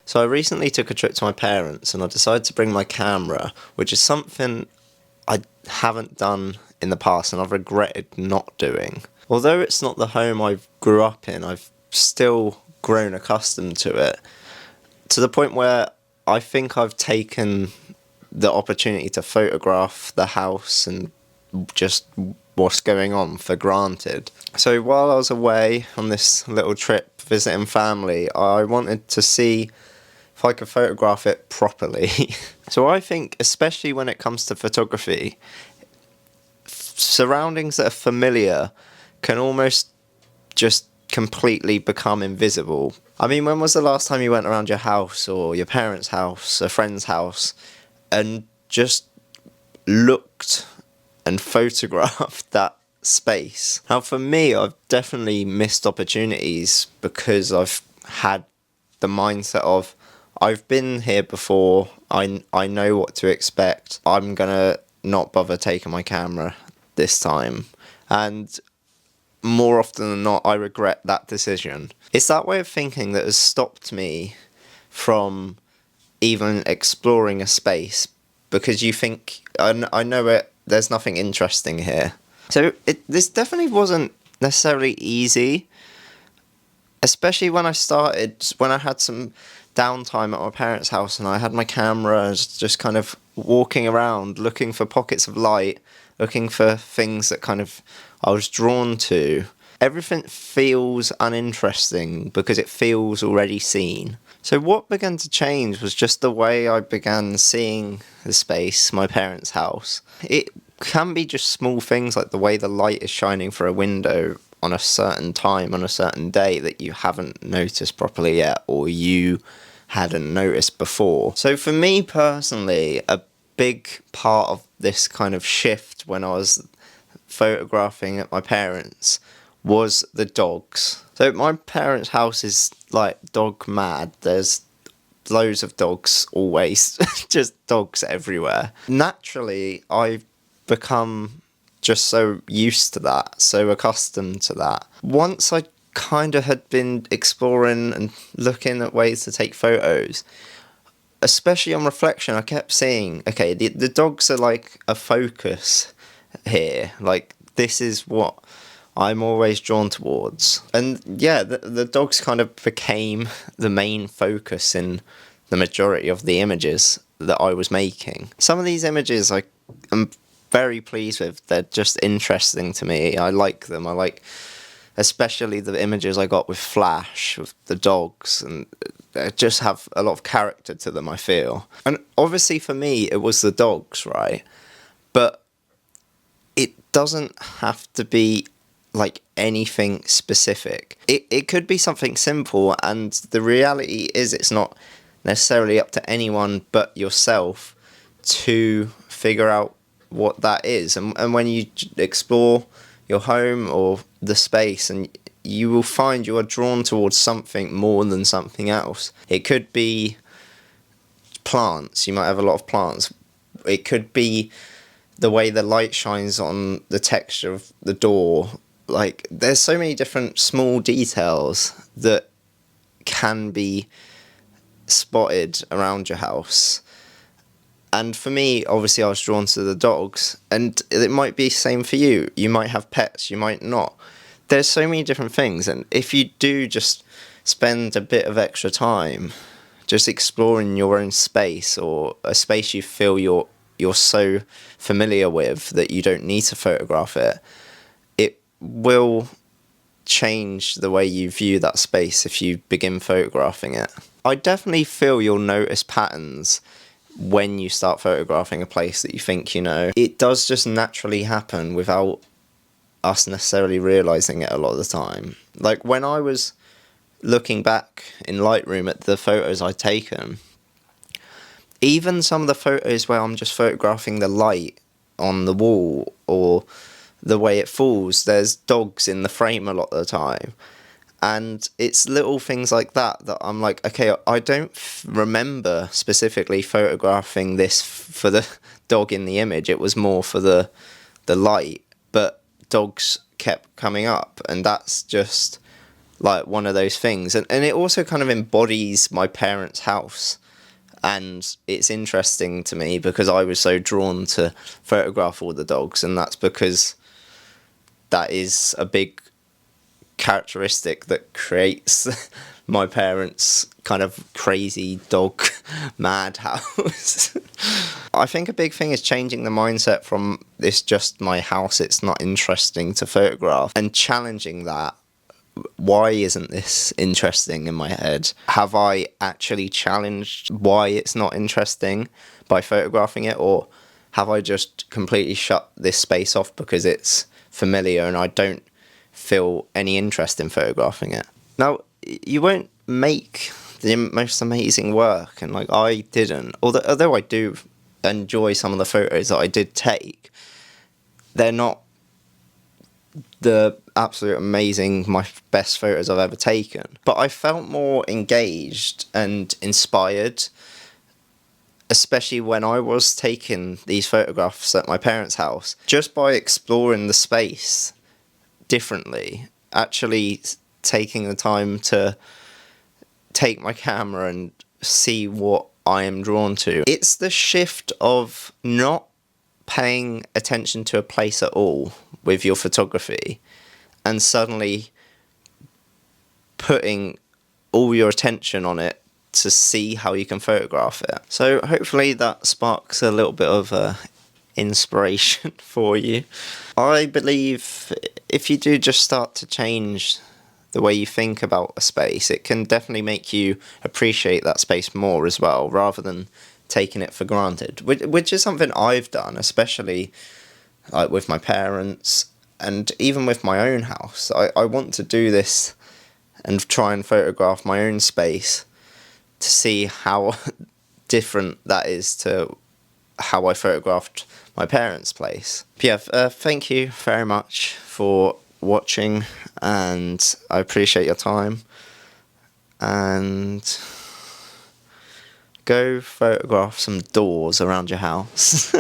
So I recently took a trip to my parents and I decided to bring my camera, which is something I haven't done in the past and I've regretted not doing. Although it's not the home I grew up in, I've still grown accustomed to it, to the point where I think I've taken the opportunity to photograph the house and just what's going on for granted. So while I was away on this little trip visiting family, I wanted to see if I could photograph it properly. So I think, especially when it comes to photography, surroundings that are familiar can almost just completely become invisible. I mean, when was the last time you went around your house or your parents' house, a friend's house, and just looked and photographed that space? Now, for me, I've definitely missed opportunities because I've had the mindset of, I've been here before, I know what to expect, I'm gonna not bother taking my camera this time. And more often than not, I regret that decision. It's that way of thinking that has stopped me from even exploring a space, because you think, I know it, there's nothing interesting here. So this definitely wasn't necessarily easy, especially when I had some downtime at my parents' house and I had my camera, I was just kind of walking around looking for pockets of light, looking for things that kind of I was drawn to. Everything feels uninteresting because it feels already seen. So what began to change was just the way I began seeing the space, my parents' house. It can be just small things like the way the light is shining through a window on a certain time, on a certain day, that you haven't noticed properly yet, or you hadn't noticed before. So for me personally, a big part of this kind of shift when I was photographing at my parents' was the dogs. So my parents' house is like dog mad. There's loads of dogs always, just dogs everywhere. Naturally, I've become just so used to that, so accustomed to that. Once I kind of had been exploring and looking at ways to take photos, especially on reflection, I kept seeing, okay, the dogs are like a focus here. Like, this is what I'm always drawn towards. And yeah, the dogs kind of became the main focus in the majority of the images that I was making. Some of these images I am very pleased with. They're just interesting to me. I like them. I like especially the images I got with Flash, with the dogs, and they just have a lot of character to them, I feel. And obviously for me, it was the dogs, right? But it doesn't have to be like anything specific. It could be something simple, and the reality is it's not necessarily up to anyone but yourself to figure out what that is. And when you explore your home or the space, and you will find you are drawn towards something more than something else. It could be plants. You might have a lot of plants. It could be the way the light shines on the texture of the door. Like, there's so many different small details that can be spotted around your house. And for me, obviously, I was drawn to the dogs, and it might be the same for you. You might have pets, you might not. There's so many different things, and if you do just spend a bit of extra time just exploring your own space, or a space you feel you're so familiar with that you don't need to photograph it, it will change the way you view that space if you begin photographing it. I definitely feel you'll notice patterns when you start photographing a place that you think you know. It does just naturally happen without us necessarily realising it a lot of the time. Like, when I was looking back in Lightroom at the photos I'd taken, even some of the photos where I'm just photographing the light on the wall or the way it falls, there's dogs in the frame a lot of the time. And it's little things like that that I'm like, okay, I don't remember specifically photographing this for the dog in the image. It was more for the light, but dogs kept coming up, and that's just like one of those things. And it also kind of embodies my parents' house. And it's interesting to me because I was so drawn to photograph all the dogs, and that's because that is a big characteristic that creates my parents' kind of crazy dog madhouse. I think a big thing is changing the mindset from "it's just my house, it's not interesting" to photograph, and challenging that. Why isn't this interesting in my head? Have I actually challenged why it's not interesting by photographing it, or have I just completely shut this space off because it's familiar and I don't feel any interest in photographing it? Now, you won't make the most amazing work, and like I didn't, although I do enjoy some of the photos that I did take, they're not the absolute amazing, my best photos I've ever taken. But I felt more engaged and inspired, especially when I was taking these photographs at my parents' house, just by exploring the space differently, actually taking the time to take my camera and see what I am drawn to. It's the shift of not paying attention to a place at all with your photography and suddenly putting all your attention on it to see how you can photograph it. So hopefully that sparks a little bit of inspiration for you. I believe if you do just start to change the way you think about a space, it can definitely make you appreciate that space more as well, rather than taking it for granted, which is something I've done, especially like with my parents and even with my own house. I want to do this and try and photograph my own space to see how different that is to how I photographed my parents' place. But yeah, thank you very much for watching, and I appreciate your time, and go photograph some doors around your house.